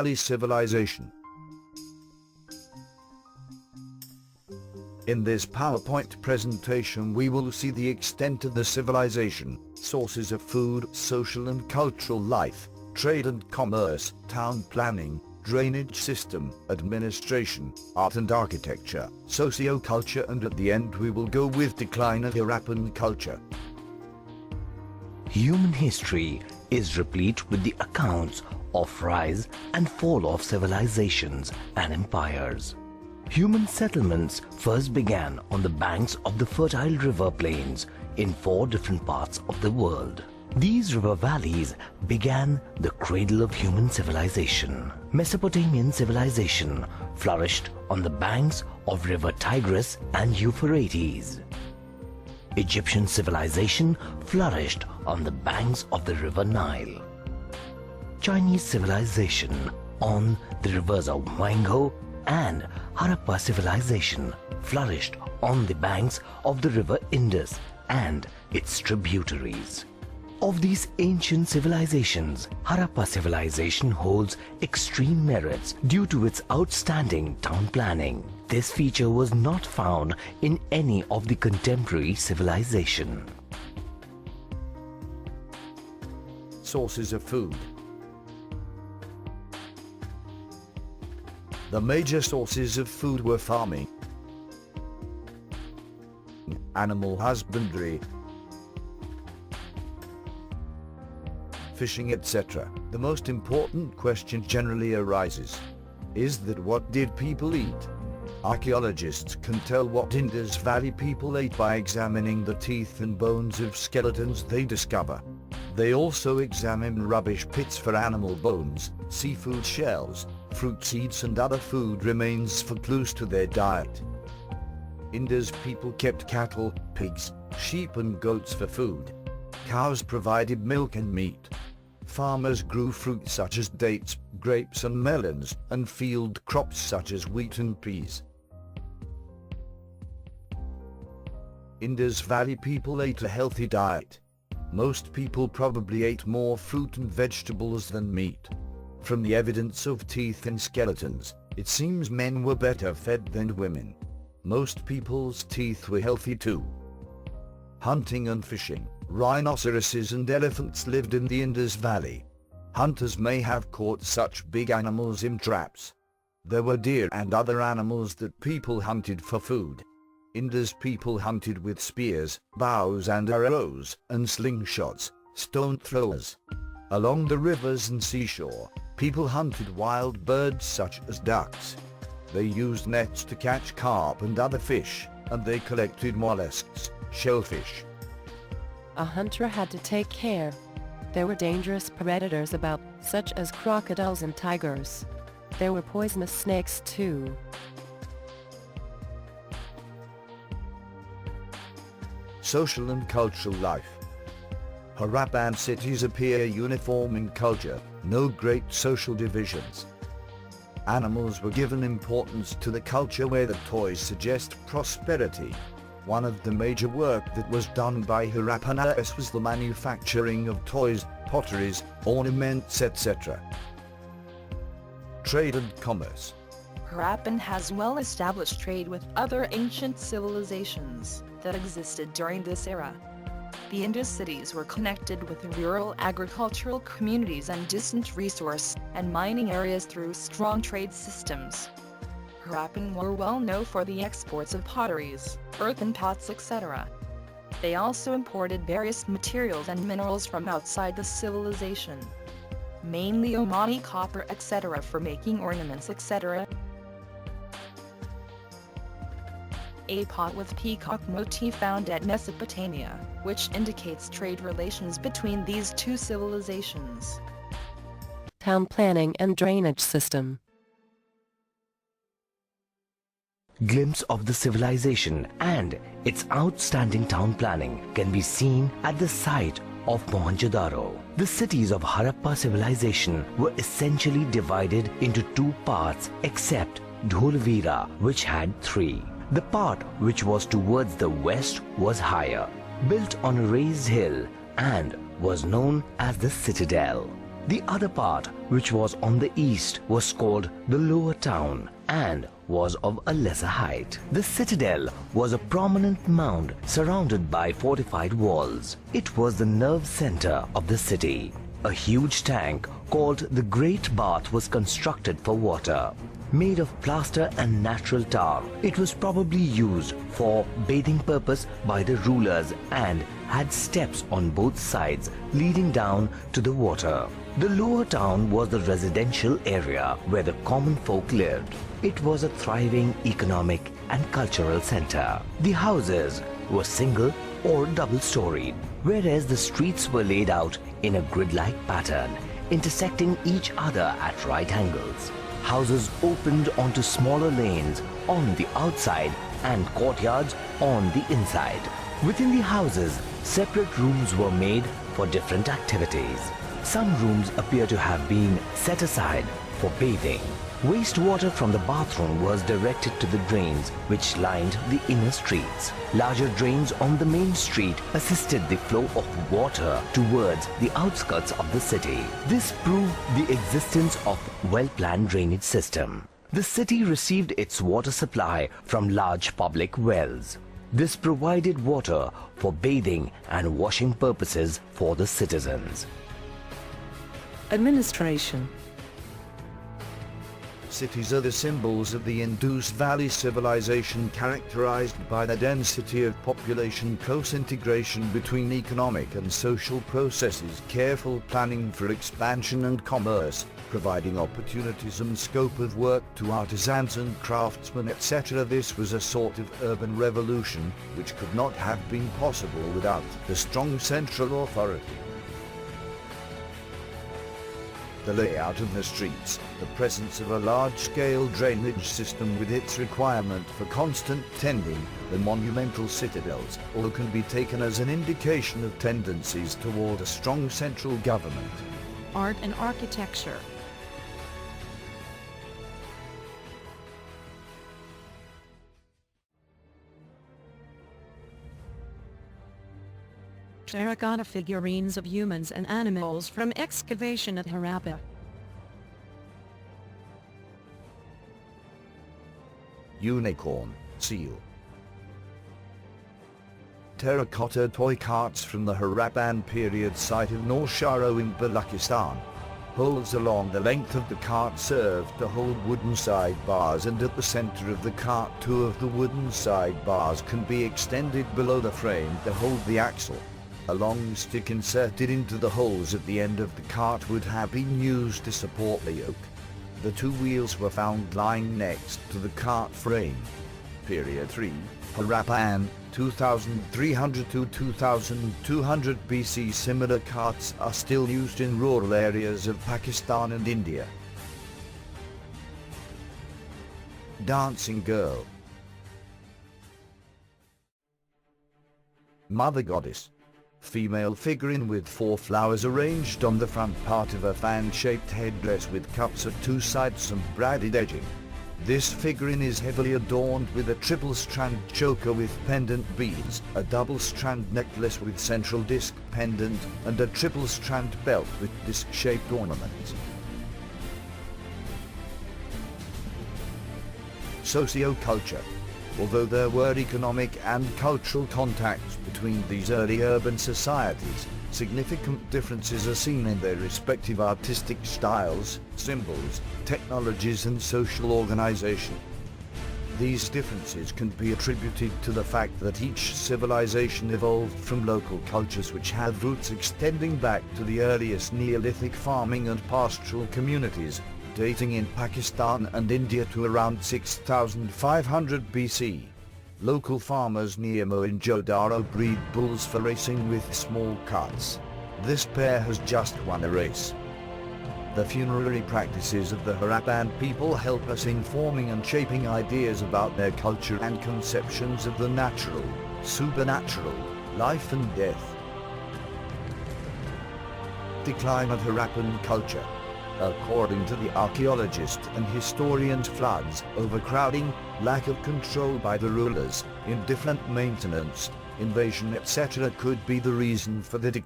Valley Civilization. In this PowerPoint presentation we will see the extent of the civilization, sources of food, social and cultural life, trade and commerce, town planning, drainage system, administration, art and architecture, socio-culture, and at the end we will go with decline of Harappan culture. Human history is replete with the accounts of rise and fall of civilizations and empires. Human settlements first began on the banks of the fertile river plains in 4 different parts of the world. These river valleys began the cradle of human civilization. Mesopotamian civilization flourished on the banks of river Tigris and Euphrates. Egyptian civilization flourished on the banks of the river Nile. Chinese civilization on the rivers of Wango, and Harappa civilization flourished on the banks of the river Indus and its tributaries. Of these ancient civilizations, Harappa civilization holds extreme merits due to its outstanding town planning. This feature was not found in any of the contemporary civilization. Sources of food. The major sources of food were farming, animal husbandry, fishing, etc. The most important question generally arises is that what did people eat? Archaeologists can tell what Indus Valley people ate by examining the teeth and bones of skeletons they discover. They also examine rubbish pits for animal bones, seafood shells, fruit seeds and other food remains for clues to their diet. Indus people kept cattle, pigs, sheep and goats for food. Cows provided milk and meat. Farmers grew fruit such as dates, grapes and melons, and field crops such as wheat and peas. Indus Valley people ate a healthy diet. Most people probably ate more fruit and vegetables than meat. From the evidence of teeth and skeletons, it seems men were better fed than women. Most people's teeth were healthy too. Hunting and fishing. Rhinoceroses and elephants lived in the Indus Valley. Hunters may have caught such big animals in traps. There were deer and other animals that people hunted for food. Indus people hunted with spears, bows and arrows, and slingshots, stone throwers. Along the rivers and seashore, people hunted wild birds such as ducks. They used nets to catch carp and other fish, and they collected mollusks, shellfish. A hunter had to take care. There were dangerous predators about, such as crocodiles and tigers. There were poisonous snakes too. Social and cultural life. Harappan cities appear uniform in culture, no great social divisions. Animals were given importance to the culture where the toys suggest prosperity. One of the major work that was done by Harappanas was the manufacturing of toys, potteries, ornaments, etc. Trade and commerce. Harappan has well-established trade with other ancient civilizations that existed during this era. The Indus cities were connected with rural agricultural communities and distant resource and mining areas through strong trade systems. Harappan were well known for the exports of potteries, earthen pots, etc. They also imported various materials and minerals from outside the civilization, mainly Omani copper, etc. for making ornaments, etc. A pot with peacock motif found at Mesopotamia, which indicates trade relations between these two civilizations. Town planning and drainage system. Glimpse of the civilization and its outstanding town planning can be seen at the site of Mohenjo-daro. The cities of Harappa civilization were essentially divided into 2 parts except Dholvira, which had 3. The part which was towards the west was higher, built on a raised hill, and was known as the citadel. The other part, which was on the east, was called the Lower Town and was of a lesser height. The citadel was a prominent mound surrounded by fortified walls. It was the nerve center of the city. A huge tank called the Great Bath was constructed for water. Made of plaster and natural tar, it was probably used for bathing purpose by the rulers and had steps on both sides leading down to the water. The Lower Town was the residential area where the common folk lived. It was a thriving economic and cultural center. The houses were single or double-storied, whereas the streets were laid out in a grid-like pattern, intersecting each other at right angles. Houses opened onto smaller lanes on the outside and courtyards on the inside. Within the houses, separate rooms were made for different activities. Some rooms appear to have been set aside for bathing. Wastewater from the bathroom was directed to the drains which lined the inner streets. Larger drains on the main street assisted the flow of water towards the outskirts of the city. This proved the existence of well-planned drainage system. The city received its water supply from large public wells. This provided water for bathing and washing purposes for the citizens. Administration. Cities are the symbols of the Indus Valley Civilization, characterized by the density of population, close integration between economic and social processes, careful planning for expansion and commerce, providing opportunities and scope of work to artisans and craftsmen, etc. This was a sort of urban revolution which could not have been possible without the strong central authority. The layout of the streets, the presence of a large-scale drainage system with its requirement for constant tending, the monumental citadels, all can be taken as an indication of tendencies toward a strong central government. Art and architecture. Terracotta figurines of humans and animals from excavation at Harappa. Unicorn, seal. Terracotta toy carts from the Harappan period site of Norsharo in Balochistan. Holes along the length of the cart serve to hold wooden sidebars, and at the center of the cart two of the wooden sidebars can be extended below the frame to hold the axle. A long stick inserted into the holes at the end of the cart would have been used to support the yoke. The two wheels were found lying next to the cart frame. Period 3, Harappan, 2300 to 2200 BC. Similar carts are still used in rural areas of Pakistan and India. Dancing girl. Mother goddess. Female figurine with 4 flowers arranged on the front part of a fan-shaped headdress with cups at 2 sides and braided edging. This figurine is heavily adorned with a triple-strand choker with pendant beads, a double-strand necklace with central disc pendant, and a triple-strand belt with disc-shaped ornaments. Socio-culture. Although there were economic and cultural contacts between these early urban societies, significant differences are seen in their respective artistic styles, symbols, technologies and social organization. These differences can be attributed to the fact that each civilization evolved from local cultures which have roots extending back to the earliest Neolithic farming and pastoral communities, dating in Pakistan and India to around 6500 BC. Local farmers near Mohenjo-Daro breed bulls for racing with small carts. This pair has just won a race. The funerary practices of the Harappan people help us in forming and shaping ideas about their culture and conceptions of the natural, supernatural, life and death. Decline of Harappan culture. According to the archaeologists and historians, floods, overcrowding, lack of control by the rulers, indifferent maintenance, invasion etc. could be the reason for the decline.